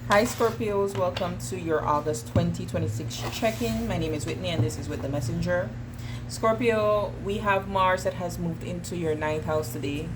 Hi Scorpios, welcome to your August 2026 check-in. My name is Whitney and this is with the messenger. Scorpio, we have Mars that has moved into your ninth house today.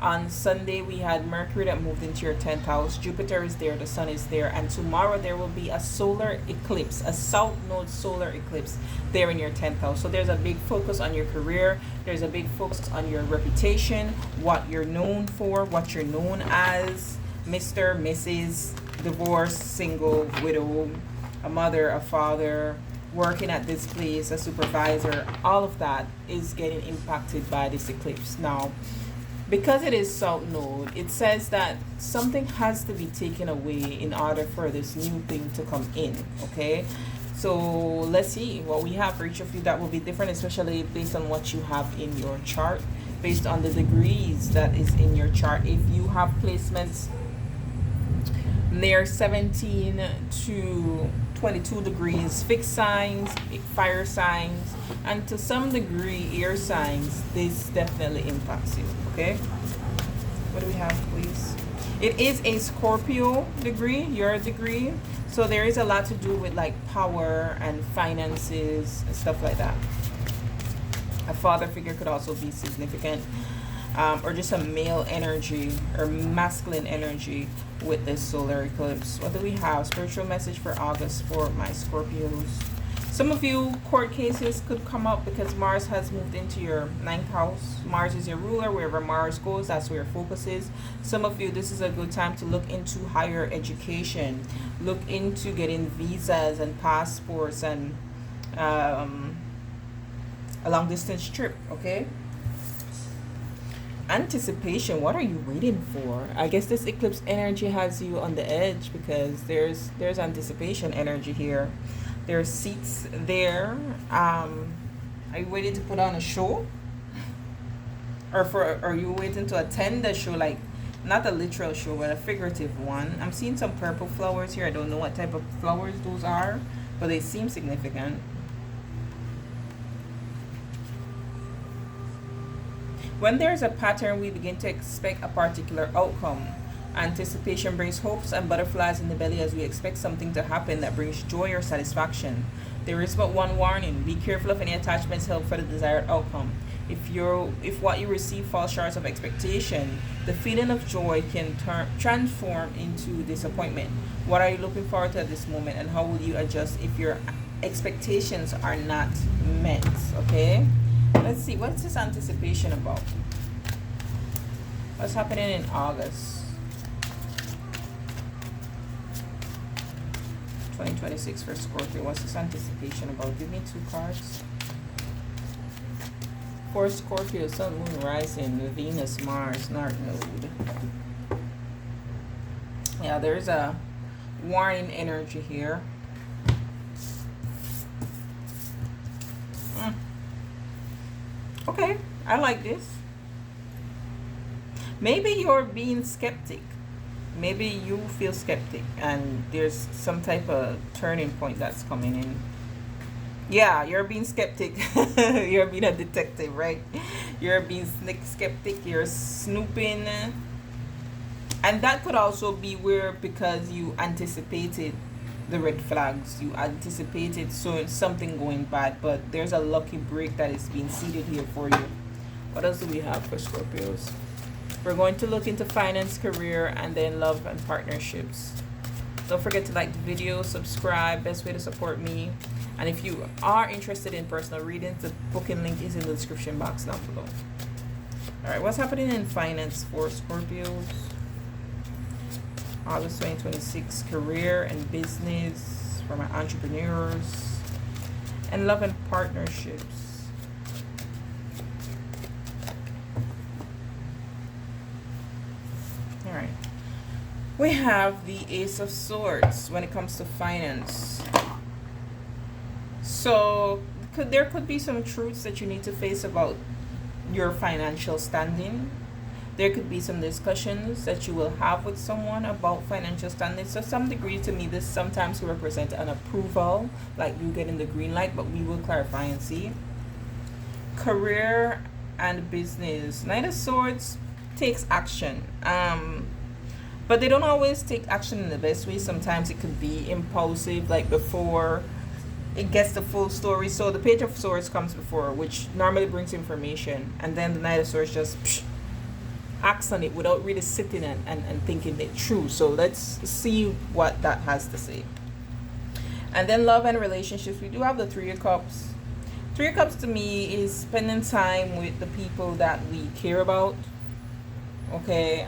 On Sunday, we had Mercury that moved into your 10th house. Jupiter is there, the Sun is there, and tomorrow there will be a solar eclipse, a South Node solar eclipse there in your 10th house. So there's a big focus on your career, there's a big focus on your reputation, what you're known for, what you're known as, Mr., Mrs., divorced, single, widow, a mother, a father, working at this place, a supervisor. All of that is getting impacted by this eclipse. Now, because it is South Node, it says that something has to be taken away in order for this new thing to come in. Okay, so let's see what we have for each of you. That will be different, especially based on what you have in your chart, based on the degrees that is in your chart. If you have placements near 17 to 22 degrees, fixed signs, fire signs, and to some degree air signs, this definitely impacts you. Okay, what do we have, please? It is a Scorpio degree, your degree, so there is a lot to do with like power and finances and stuff like that. A father figure could also be significant, or just a male energy or masculine energy with this solar eclipse. What do we have? Spiritual message for August for my Scorpios. Some of you, court cases could come up because Mars has moved into your ninth house. Mars is your ruler. Wherever Mars goes, that's where your focus is. Some of you, this is a good time to look into higher education. Look into getting visas and passports and a long distance trip, okay? Anticipation, what are you waiting for? I guess this eclipse energy has you on the edge because there's anticipation energy here. There's seats there. Are you waiting to put on a show, or are you waiting to attend a show, like not a literal show but a figurative one? I'm seeing some purple flowers here. I don't know what type of flowers those are, but they seem significant. When there's a pattern, we begin to expect a particular outcome. Anticipation brings hopes and butterflies in the belly as we expect something to happen that brings joy or satisfaction. There is but one warning: be careful of any attachments held for the desired outcome. If what you receive falls short of expectation, the feeling of joy can transform into disappointment. What are you looking forward to at this moment, and how will you adjust if your expectations are not met? Okay. Let's see, what's this anticipation about? What's happening in August 2026 for Scorpio? What's this anticipation about? Give me two cards. For Scorpio, Sun, Moon, Rising, Venus, Mars, North Node. Yeah, there's a warning energy here. Okay, I like this. Maybe you're being skeptic. Maybe you feel skeptic and there's some type of turning point that's coming in. Yeah, you're being skeptic. You're being a detective, right? You're being skeptic. You're snooping. And that could also be where, because you anticipated the red flags, you anticipated something going bad, but there's a lucky break that is being seeded here for you. What else do we have for Scorpios? We're going to look into finance, career, and then love and partnerships. Don't forget to like the video, subscribe, best way to support me. And if you are interested in personal readings, the booking link is in the description box down below. All right, what's happening in finance for Scorpios? August 2026, career and business for my entrepreneurs, and love and partnerships. All right, we have the Ace of Swords when it comes to finance. So there could be some truths that you need to face about your financial standing. There could be some discussions that you will have with someone about financial standing. So some degree, to me, this sometimes will represent an approval, like you getting the green light, but we will clarify and see. Career and business. Knight of Swords takes action. but they don't always take action in the best way. Sometimes it could be impulsive, like before it gets the full story. So the Page of Swords comes before, which normally brings information, and then the Knight of Swords just acts on it without really sitting and thinking it through. So let's see what that has to say. And then love and relationships, we do have the Three of Cups. Three of Cups to me is spending time with the people that we care about. Okay,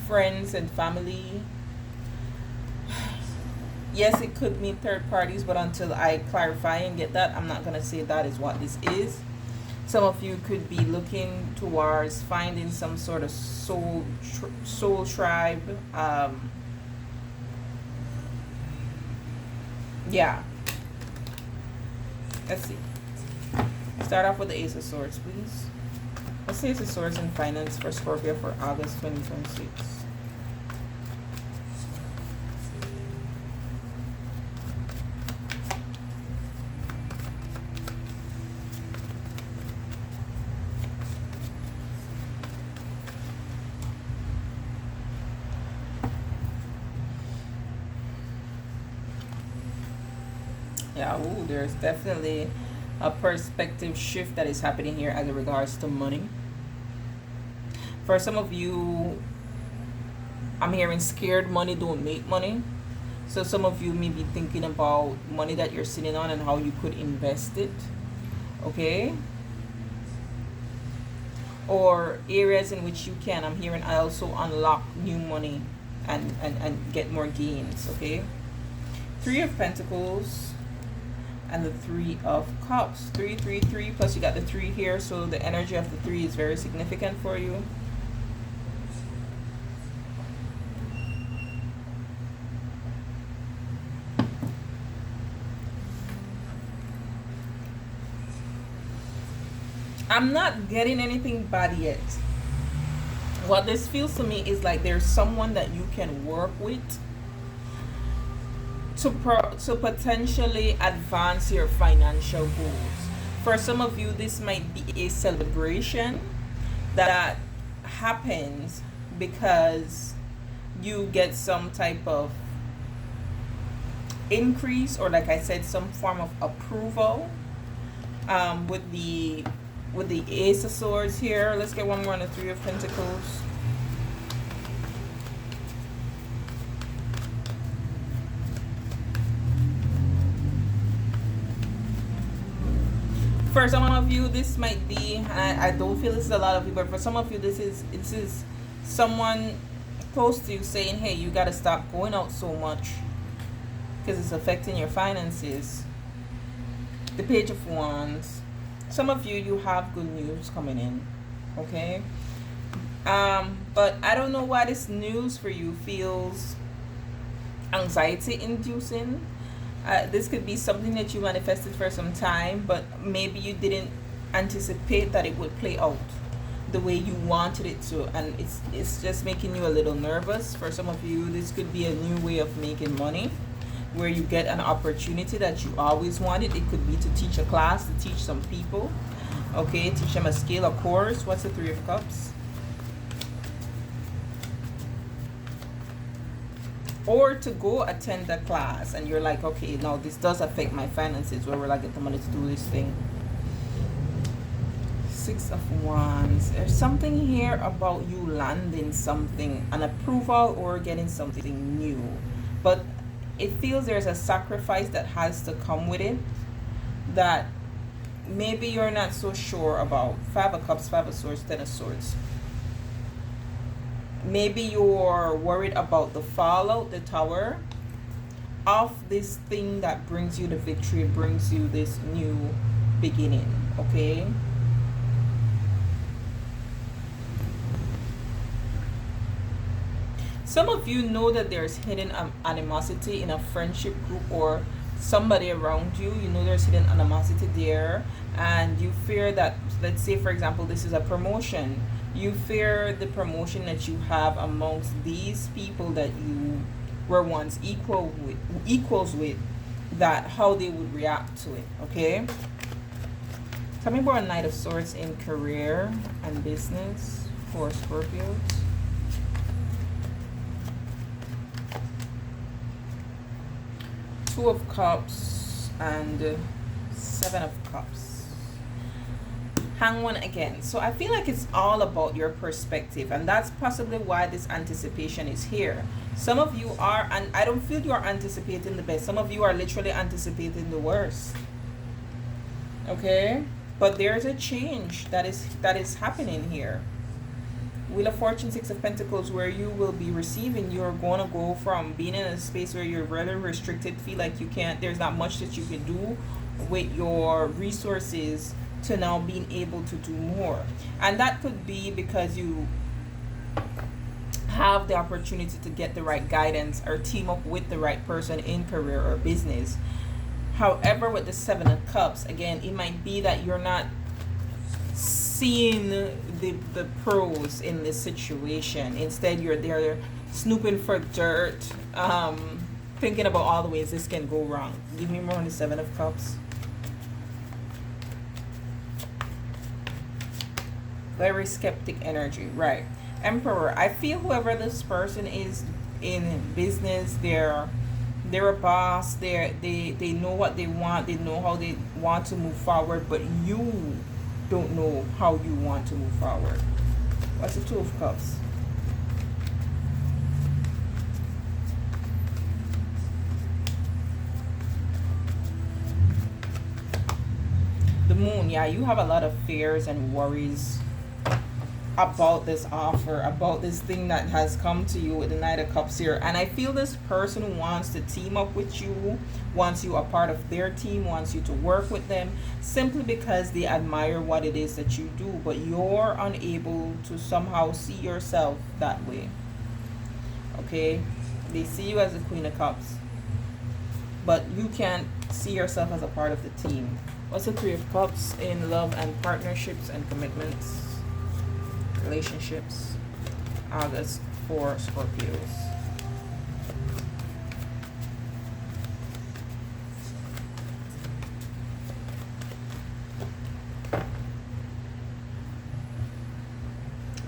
friends and family. Yes, it could mean third parties, but until I clarify and get that, I'm not gonna say that is what this is. Some of you could be looking towards finding some sort of soul tribe. Yeah. Let's see. Start off with the Ace of Swords, please. What's the Ace of Swords in finance for Scorpio for August 2026? Yeah, ooh, there's definitely a perspective shift that is happening here as it regards to money. For some of you, I'm hearing scared money don't make money. So some of you may be thinking about money that you're sitting on and how you could invest it. Okay? Or areas in which you can, I'm hearing, I also unlock new money and get more gains. Okay? Three of Pentacles and the Three of Cups. 3, 3, 3, plus you got the 3 here, so the energy of the 3 is very significant for you. I'm not getting anything bad yet. What this feels to me is like there's someone that you can work with to potentially advance your financial goals. For some of you, this might be a celebration that happens because you get some type of increase, or like I said, some form of approval. With the Ace of Swords here, let's get one more on the Three of Pentacles. For some of you, this might be, and I don't feel this is a lot of people, but for some of you, this is someone close to you saying, hey, you got to stop going out so much because it's affecting your finances. The Page of Wands. Some of you have good news coming in. Okay? But I don't know why this news for you feels anxiety inducing. This could be something that you manifested for some time, but maybe you didn't anticipate that it would play out the way you wanted it to, and it's just making you a little nervous. For some of you, this could be a new way of making money, where you get an opportunity that you always wanted. It could be to teach a class, to teach some people, okay, teach them a skill, a course. What's the Three of Cups? Or to go attend a class and you're like, okay, now this does affect my finances, where will I get the money to do this thing? Six of Wands. There's something here about you landing something, an approval or getting something new, but it feels there's a sacrifice that has to come with it that maybe you're not so sure about. Five of Cups, Five of Swords, Ten of Swords. Maybe you're worried about the fallout, the tower of this thing that brings you the victory, brings you this new beginning, okay? Some of you know that there's hidden animosity in a friendship group or somebody around you. You know there's hidden animosity there, and you fear that, let's say for example, this is a promotion. You fear the promotion that you have amongst these people that you were once equals with, that how they would react to it, okay? Tell me about a Knight of Swords in career and business for Scorpios. Two of Cups and Seven of Cups. Hang one again. So I feel like it's all about your perspective, and that's possibly why this anticipation is here. Some of you are, and I don't feel you are anticipating the best. Some of you are literally anticipating the worst. Okay? But there's a change that is happening here. Wheel of Fortune, Six of Pentacles, where you will be receiving, you're going to go from being in a space where you're rather restricted, feel like you can't, there's not much that you can do with your resources, to now being able to do more. And that could be because you have the opportunity to get the right guidance or team up with the right person in career or business. However, with the Seven of Cups, again, it might be that you're not seeing the pros in this situation. Instead, you're there snooping for dirt, thinking about all the ways this can go wrong. Give me more on the Seven of Cups. Very skeptic energy, right? Emperor, I feel whoever this person is in business, they're a boss, they know what they want, they know how they want to move forward, but you don't know how you want to move forward. What's the Two of Cups? The Moon, yeah, you have a lot of fears and worries about this offer, about this thing that has come to you with the Knight of Cups here. And I feel this person wants to team up with you, wants you a part of their team, wants you to work with them, simply because they admire what it is that you do, but you're unable to somehow see yourself that way. Okay? They see you as the Queen of Cups, but you can't see yourself as a part of the team. What's the Three of Cups in love and partnerships and commitments? Relationships, August for Scorpios.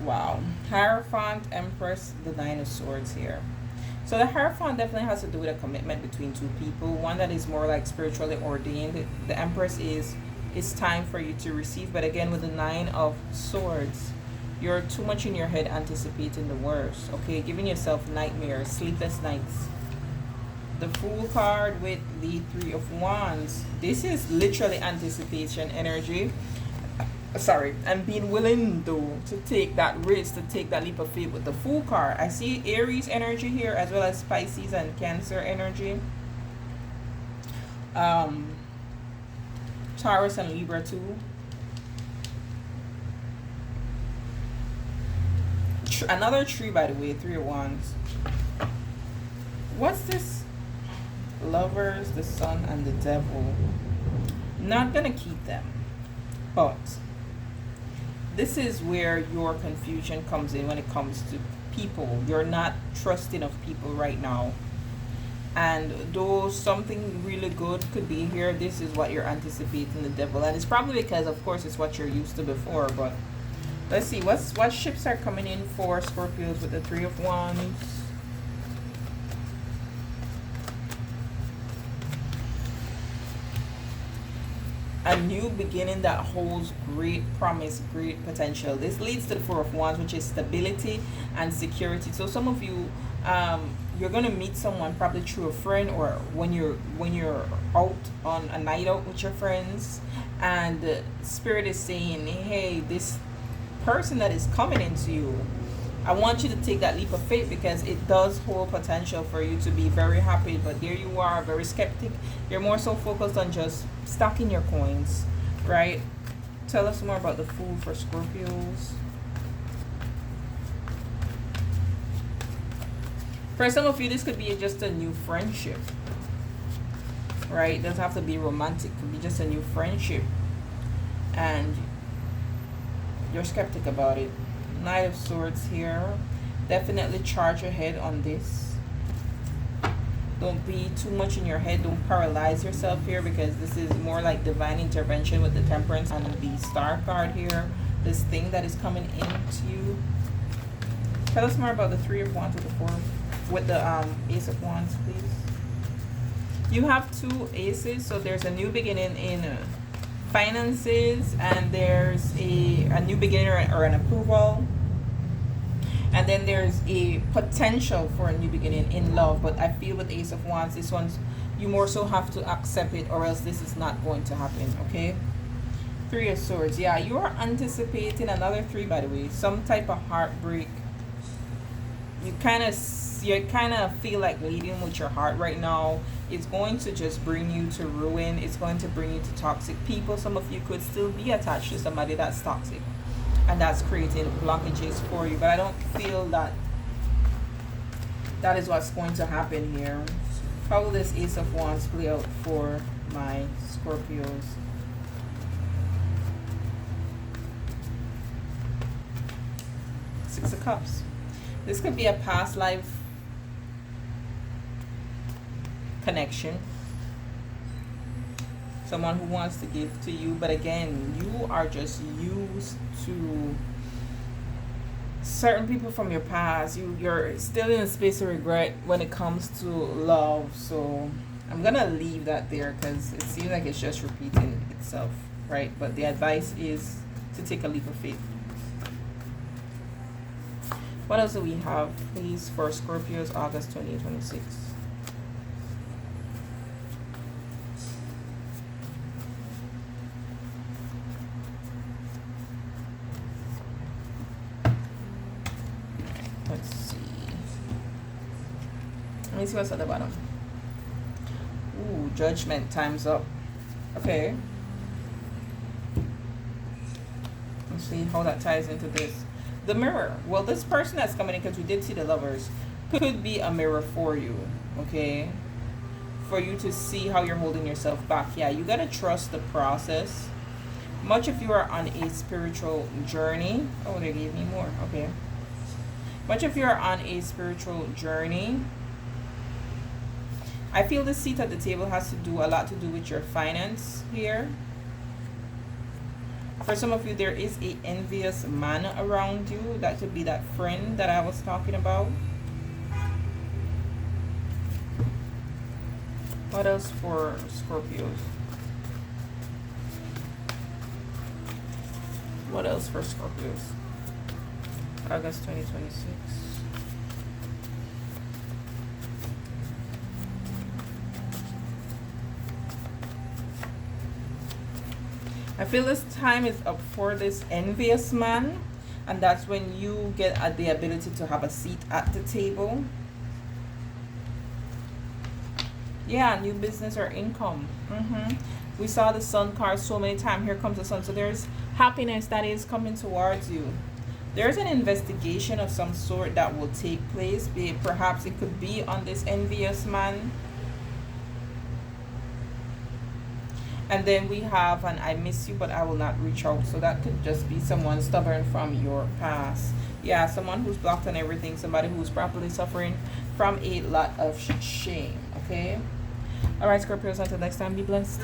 Wow. Hierophant, Empress, the Nine of Swords here. So the Hierophant definitely has to do with a commitment between two people, one that is more like spiritually ordained. The Empress is, it's time for you to receive, but again with the Nine of Swords, you're too much in your head anticipating the worst, okay? Giving yourself nightmares, sleepless nights. The Fool card with the Three of Wands. This is literally anticipation energy. Sorry, and being willing though to take that risk, to take that leap of faith with the Fool card. I see Aries energy here as well as Pisces and Cancer energy. Taurus and Libra too. Another tree, by the way, Three of Wands. What's this? Lovers, the Sun, and the Devil. Not gonna keep them, but this is where your confusion comes in when it comes to people. You're not trusting of people right now, and though something really good could be here, this is what you're anticipating, the Devil. And it's probably because, of course, it's what you're used to before. But let's see, what ships are coming in for Scorpios with the Three of Wands. A new beginning that holds great promise, great potential. This leads to the Four of Wands, which is stability and security. So some of you, you're gonna meet someone probably through a friend, or when you're out on a night out with your friends, and the Spirit is saying, hey, this person that is coming into you, I want you to take that leap of faith, because it does hold potential for you to be very happy. But there you are, very skeptic. You're more so focused on just stacking your coins, right? Tell us more about the Fool for Scorpios. For some of you, this could be just a new friendship, right? It doesn't have to be romantic. It could be just a new friendship, and you're skeptic about it. Knight of Swords here. Definitely charge ahead on this. Don't be too much in your head. Don't paralyze yourself here, because this is more like divine intervention with the Temperance and the Star card here. This thing that is coming into you. Tell us more about the Three of Wands with the Ace of Wands, please. You have two aces, so there's a new beginning in finances, and there's a new beginning or an approval, and then there's a potential for a new beginning in love. But I feel with Ace of Wands, this one's, you more so have to accept it, or else this is not going to happen. Okay. Three of Swords. Yeah, you are anticipating another three, by the way, some type of heartbreak. You kind of feel like leading with your heart right now. It's going to just bring you to ruin. It's going to bring you to toxic people. Some of you could still be attached to somebody that's toxic, and that's creating blockages for you. But I don't feel that that is what's going to happen here. How will this Ace of Wands play out for my Scorpios? Six of Cups. This could be a past life connection. Someone who wants to give to you, but again, you are just used to certain people from your past. You're still in a space of regret when it comes to love. So I'm gonna leave that there because it seems like it's just repeating itself, right? But the advice is to take a leap of faith. What else do we have, please, for Scorpios, August 2026? Let's see. Let me see what's at the bottom. Ooh, Judgment, time's up. Okay. Let's see how that ties into this. The Mirror. Well, this person that's coming in, because we did see the Lovers, could be a mirror for you, okay? For you to see how you're holding yourself back. Yeah, you got to trust the process. Much if you are on a spiritual journey. Oh, they gave me more. Okay. Much if you're on a spiritual journey. I feel the seat at the table has to do a lot to do with your finance here. For some of you, there is a envious man around you. That could be that friend that I was talking about. What else for Scorpios? What else for Scorpios? August 2026. I feel this time is up for this envious man, and that's when you get the ability to have a seat at the table. Yeah, new business or income. We saw the Sun card so many times. Here comes the Sun. So there's happiness that is coming towards you. There's an investigation of some sort that will take place. Perhaps it could be on this envious man. And then we have an I miss you, but I will not reach out. So that could just be someone stubborn from your past. Yeah, someone who's blocked on everything. Somebody who's probably suffering from a lot of shame. Okay? All right, Scorpios, until next time, be blessed.